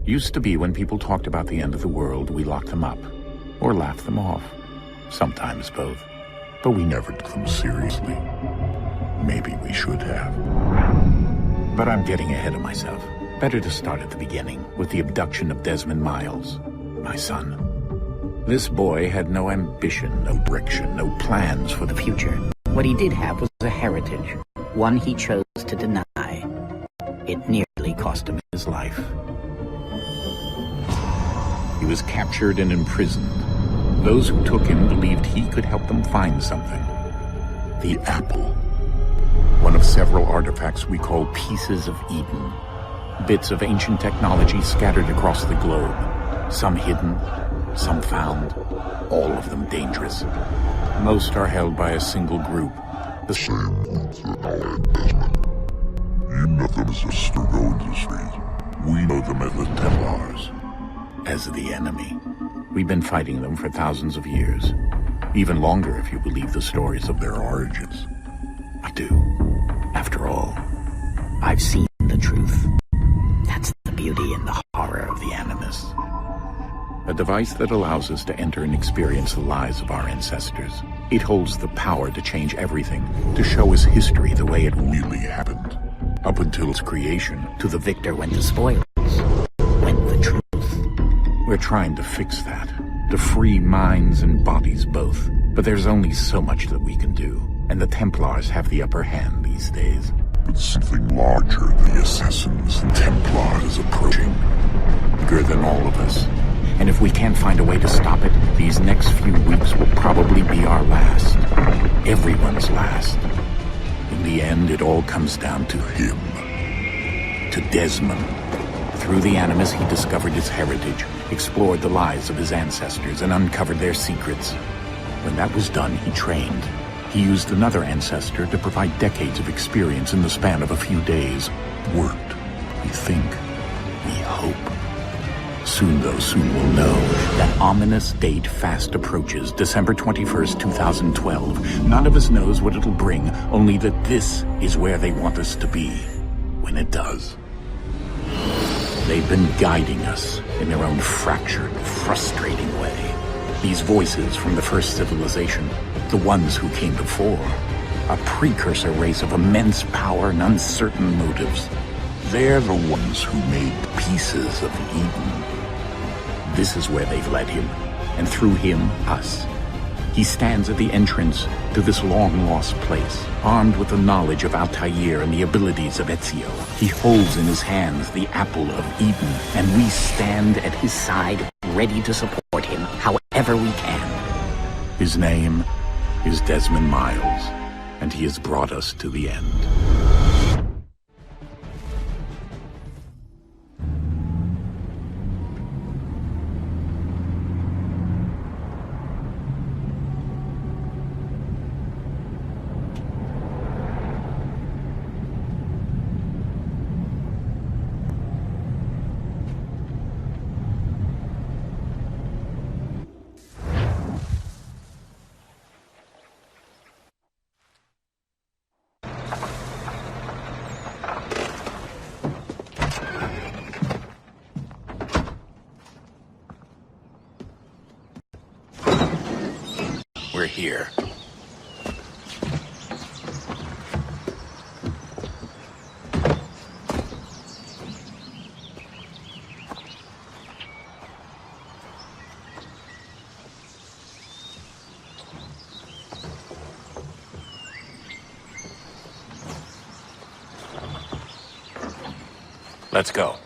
Used to be when people talked about the end of the world, we locked them up. Or laughed them off. Sometimes both. But we never took them seriously. Maybe we should have. But I'm getting ahead of myself. Better to start at the beginning, with the abduction of Desmond Miles, my son. This boy had no ambition, no direction, no plans for the future. What he did have was a heritage, one he chose to deny. It nearly cost him his life. He was captured and imprisoned. Those who took him believed he could help them find something. The apple. One of several artifacts we call Pieces of Eden. Bits of ancient technology scattered across the globe. Some hidden, some found, all of them dangerous. Most are held by a single group. The same group that allied Desmond. You met them as a Sturgo Industries. We know them as the Templars. As the enemy. We've been fighting them for thousands of years. Even longer if you believe the stories of their origins. I do. After all, I've seen the truth. That's the beauty and the horror of the Animus. A device that allows us to enter and experience the lives of our ancestors. It holds the power to change everything, to show us history the way it really happened. Up until its creation. To the victor went the spoils, went the truth. We're trying to fix that, to free minds and bodies both. But there's only so much that we can do, and the Templars have the upper hand these days. But something larger than the Assassins and Templars is approaching. Bigger than all of us. And if we can't find a way to stop it, these next few weeks will probably be our last. Everyone's last. In the end, it all comes down to him. To Desmond. Through the Animus, he discovered his heritage, explored the lives of his ancestors, and uncovered their secrets. When that was done, he trained. He used another ancestor to provide decades of experience in the span of a few days. Worked. We think. We hope. Soon, though, soon we'll know. That ominous date fast approaches, December 21st, 2012. None of us knows what it'll bring, only that this is where they want us to be. When it does. They've been guiding us in their own fractured, frustrating way. These voices from the first civilization, the ones who came before, a precursor race of immense power and uncertain motives. They're the ones who made Pieces of Eden. This is where they've led him, and through him, us. He stands at the entrance to this long-lost place, armed with the knowledge of Altair and the abilities of Ezio. He holds in his hands the apple of Eden, and we stand at his side, ready to support him however we can. His name is Desmond Miles, and he has brought us to the end. We're here. Let's go.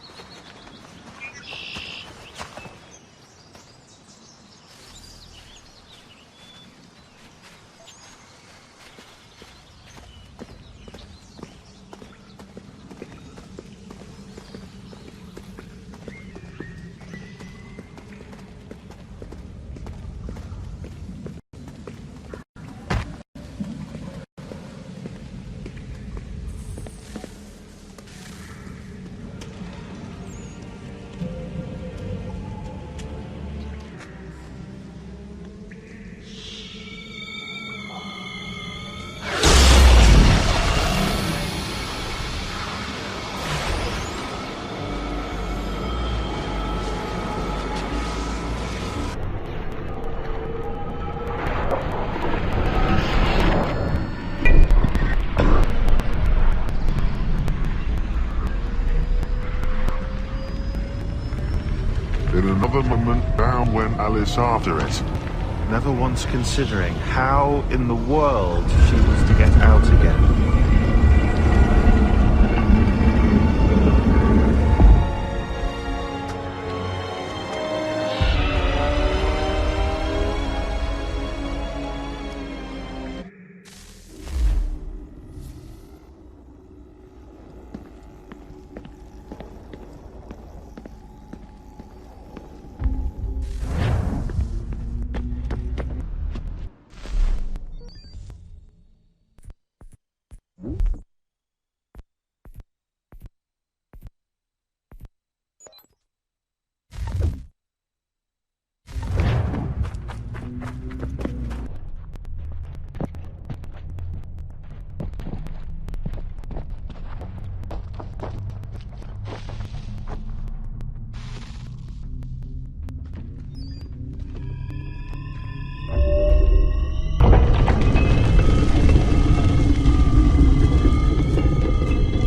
In another moment, down went Alice after it. Never once considering how in the world she was to get out again.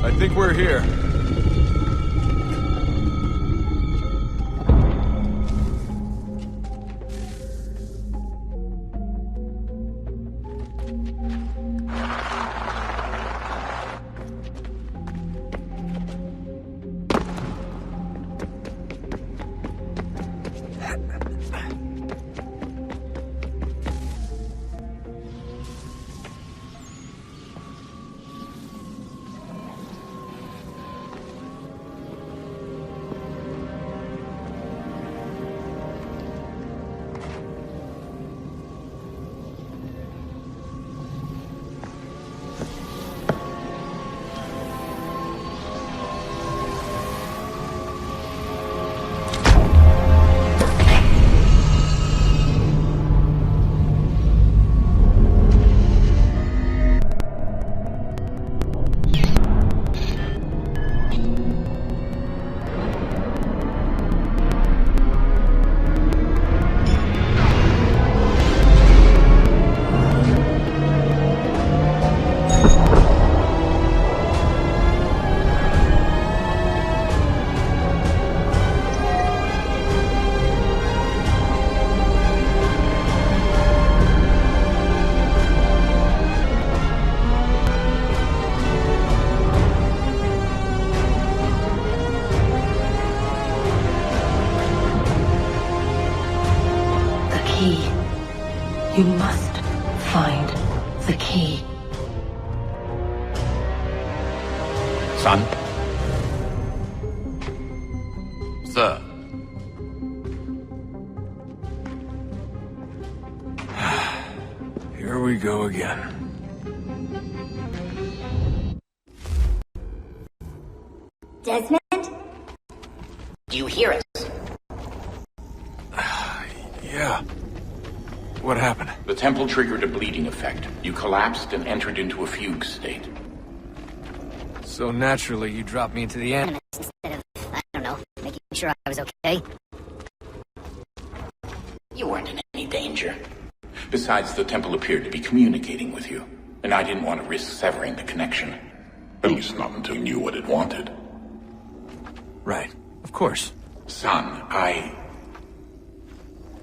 I think we're here. You must find the key. Son? Sir. Here we go again. Desmond? Do you hear us? Yeah. What happened? The temple triggered a bleeding effect. You collapsed and entered into a fugue state. So naturally, you dropped me into the end. Instead of, I don't know, making sure I was okay. You weren't in any danger. Besides, the temple appeared to be communicating with you, and I didn't want to risk severing the connection. At least not until you knew what it wanted. Right. Of course. Son,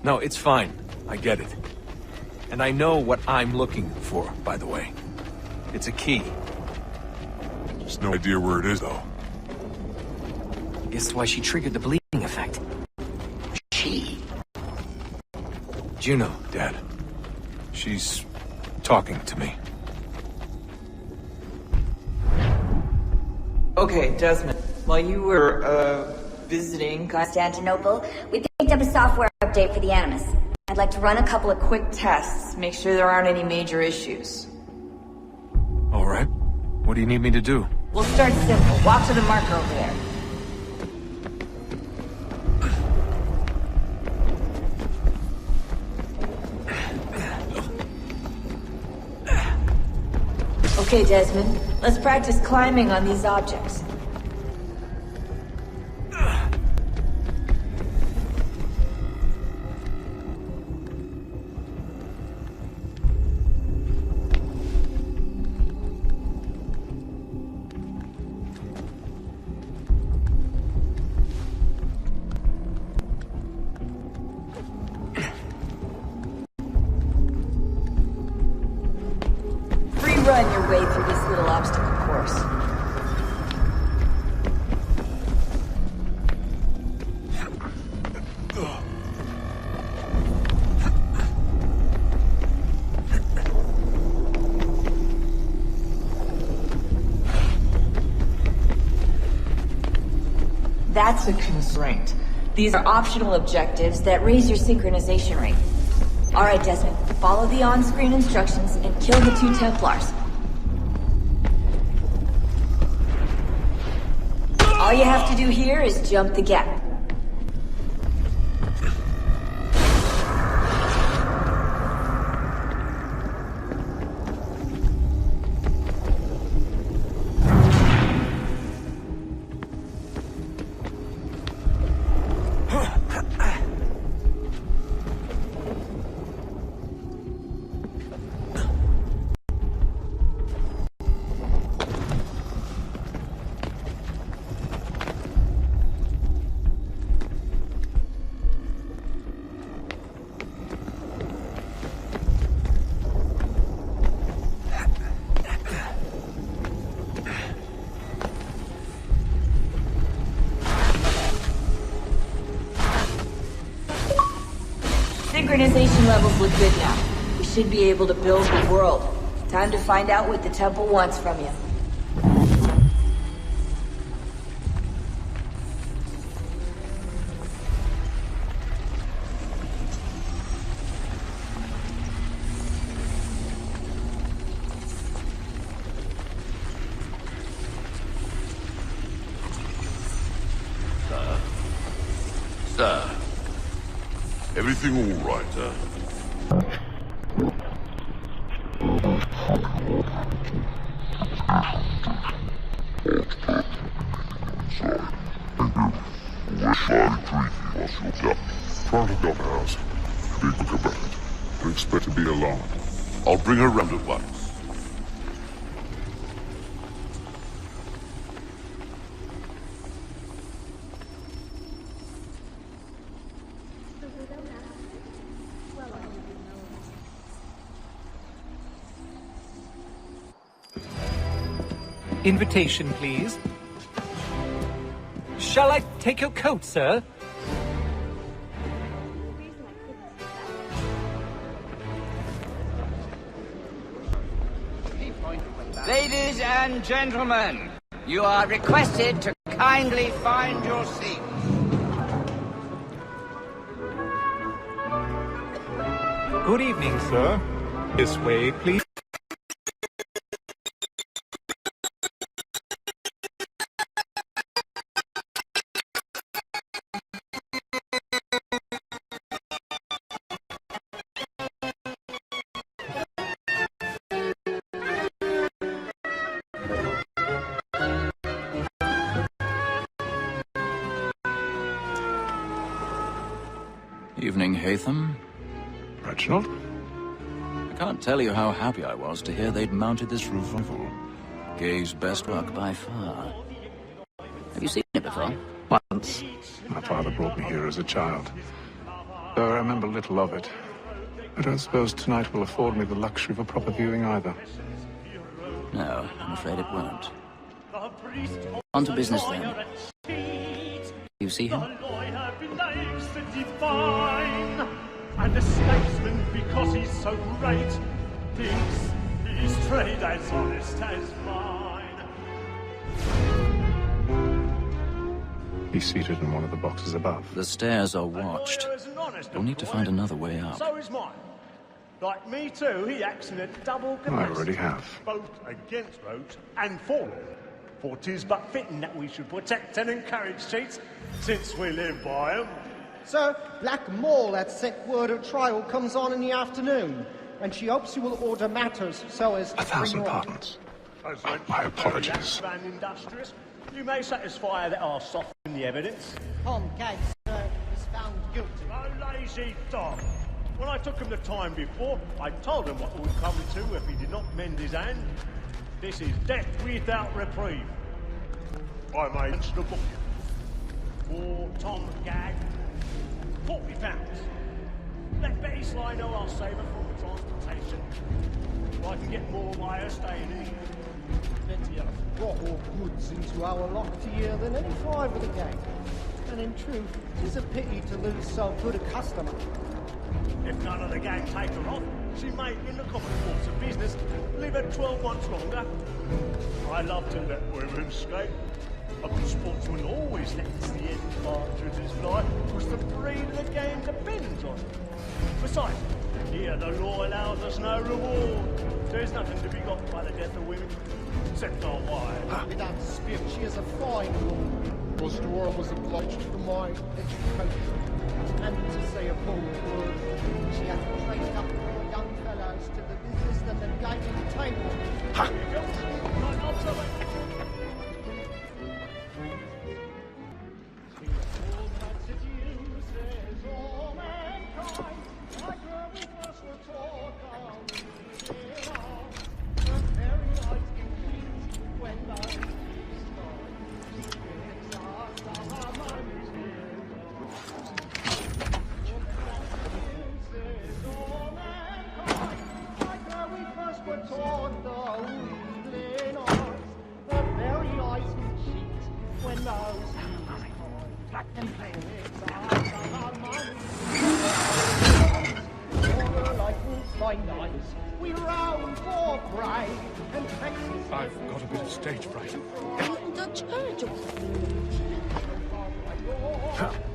No, it's fine. I get it. And I know what I'm looking for, by the way. It's a key. Just no idea where it is, though. Guess that's why she triggered the bleeding effect. She? Juno, Dad. She's talking to me. Okay, Desmond. While you were, visiting Constantinople, we picked up a software update for the Animus. I'd like to run a couple of quick tests, make sure there aren't any major issues. All right. What do you need me to do? We'll start simple. Walk to the marker over there. Okay, Desmond. Let's practice climbing on these objects. That's a constraint. These are optional objectives that raise your synchronization rate. Alright, Desmond, follow the on-screen instructions and kill the 2 Templars. All you have to do here is jump the gap. Synchronization levels look good now. We should be able to build the world. Time to find out what the temple wants from you. Sir. Everything all right, Try to go house. Be quick about it. Don't expect to be alarmed. I'll bring her round at once. Invitation, please. Shall I take your coat, sir? Ladies and gentlemen, you are requested to kindly find your seats. Good evening, sir. This way, please. Evening, Haytham. Reginald? I can't tell you how happy I was to hear they'd mounted this roof rifle. Gay's best work by far. Have you seen it before? Once. My father brought me here as a child. Though I remember little of it. I don't suppose tonight will afford me the luxury of a proper viewing either. No, I'm afraid it won't. On to business then. You see him? And a statesman, because he's so great, thinks his trade as honest as mine. He's seated in one of the boxes above. The stairs are watched. We'll need to find another way up. So is mine. Like me too, he acts in a double capacity. I already have. Both against rogues and for law. For 'tis but fitting that we should protect and encourage cheats, since we live by 'em. Sir, Black Mall had sent word of trial comes on in the afternoon, and she hopes you will order matters so as to 1,000 pardons. My apologies. Industrious, you may satisfy that I'll soften the evidence. Tom Gates, sir, is found guilty. Oh, lazy dog. When I took him the time before, I told him what would come to if he did not mend his hand. This is death without reprieve. I made the book for Tom Gag. £40. Let Betty Sly know I'll save her from the transportation. I can get more by her staying here. Plenty of brought more goods into our locked here than any five of the gang. And in truth, it is a pity to lose so good a customer. If none of the gang take her off, she may, in the common course of business, live her 12 months longer. I love to let women skate. A good sportsman always lets the horses fly, because the breed of the game depends on it. Besides, here the law allows us no reward. There's nothing to be got by the death of women, except our wives. Without spirit, she is a fine woman. Rostora was obliged for my education, and to say a bold word, she has trained up more young fellows to the business than the gaming table. Ha! We round for pride and Texas. I've got a bit of stage fright. Dutch church.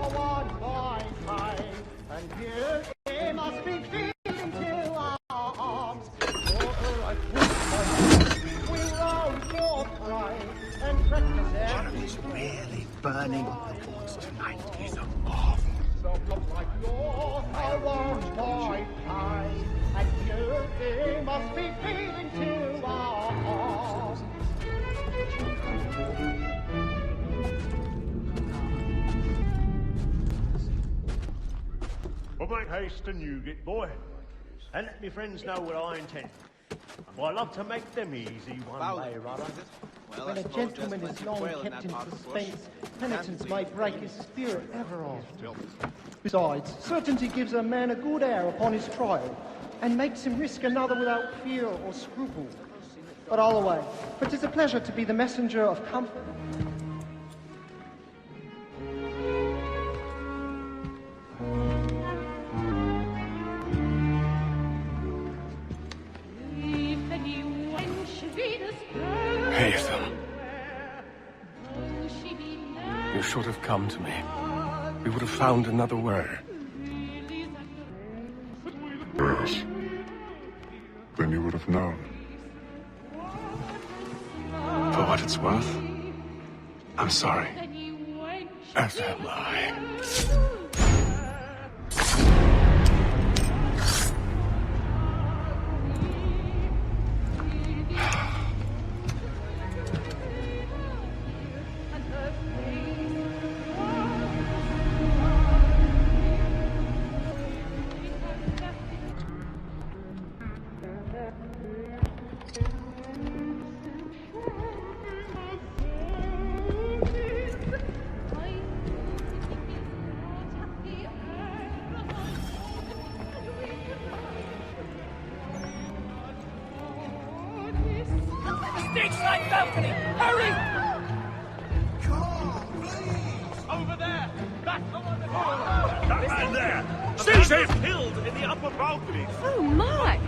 On my time, and here they must be feeling to our arms. We round for pride and practice. Jeremy's really burning reports tonight. He's a marvel. Like yours, I want my time, and here they must be feeling to our arms. Well, make haste and you get, boy, and let me friends know what I intend. For I love to make them easy one day, rather. When a gentleman is long kept in suspense, penitence may break his spirit ever after. Besides, certainty gives a man a good air upon his trial, and makes him risk another without fear or scruple. But all away, for 'tis a pleasure to be the messenger of comfort. Hazel. You should have come to me. We would have found another way. Yes. Then you would have known. For what it's worth, I'm sorry. As am I. Stage-side balcony! Hurry! Over there! That's the one that man there! Seize him! Killed in the upper balcony! Oh my!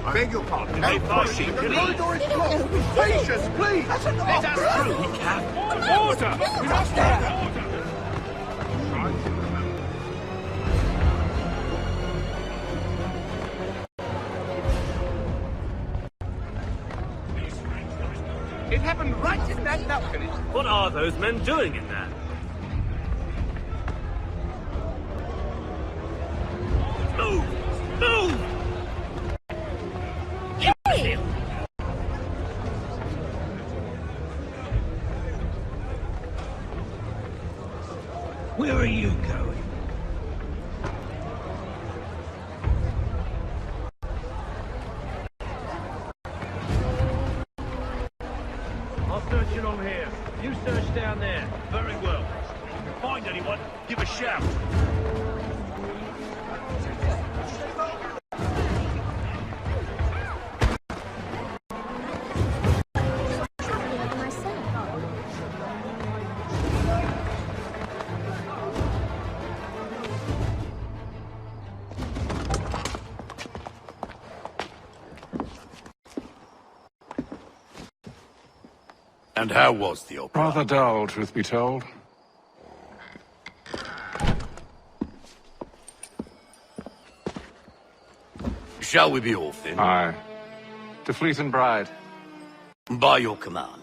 I beg your pardon. Hey, Percy, The corridor is closed. Patience, please. Let us through. We can't. Order! We must order! It happened right in that balcony. What are those men doing in there? Move! Move! Where are you going? I'll search along here. You search down there. Very well. If you find anyone, give a shout. And how was the opera? Rather dull, truth be told. Shall we be off then? Aye. To Fleet and Bride. By your command.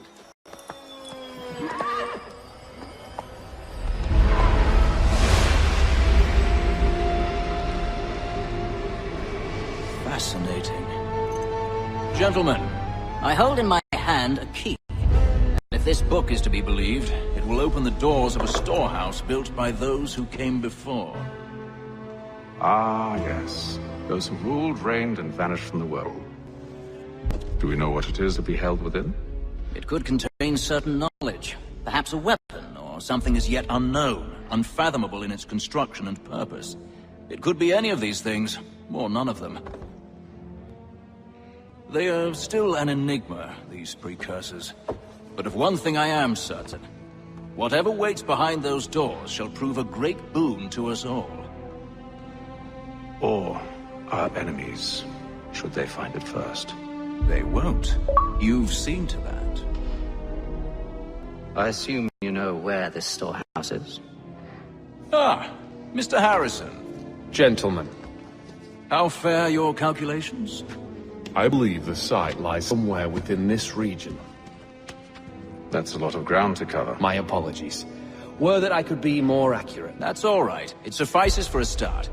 Fascinating. Gentlemen, I hold in my hand a key. And if this book is to be believed, it will open the doors of a storehouse built by those who came before. Ah, yes. Those who ruled, reigned, and vanished from the world. Do we know what it is to be held within? It could contain certain knowledge. Perhaps a weapon, or something as yet unknown, unfathomable in its construction and purpose. It could be any of these things, or none of them. They are still an enigma, these precursors. But of one thing I am certain. Whatever waits behind those doors shall prove a great boon to us all. Or our enemies, should they find it first. They won't. You've seen to that. I assume you know where this storehouse is? Ah, Mr. Harrison. Gentlemen. How fare your calculations? I believe the site lies somewhere within this region. That's a lot of ground to cover. My apologies. Were that I could be more accurate. That's all right. It suffices for a start.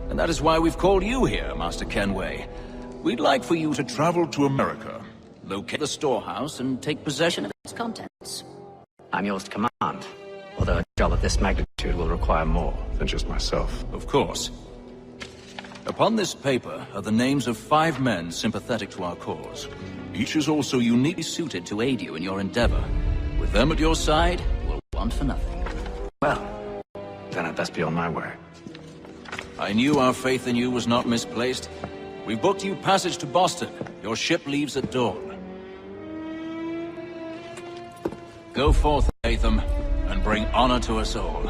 And that is why we've called you here, Master Kenway. We'd like for you to travel to America, locate the storehouse, and take possession of its contents. I'm yours to command, although a job of this magnitude will require more than just myself. Of course. Upon this paper are the names of 5 men sympathetic to our cause. Each is also uniquely suited to aid you in your endeavor. With them at your side, we'll want for nothing. Well, then I'd best be on my way. I knew our faith in you was not misplaced. We've booked you passage to Boston. Your ship leaves at dawn. Go forth, Latham, and bring honor to us all.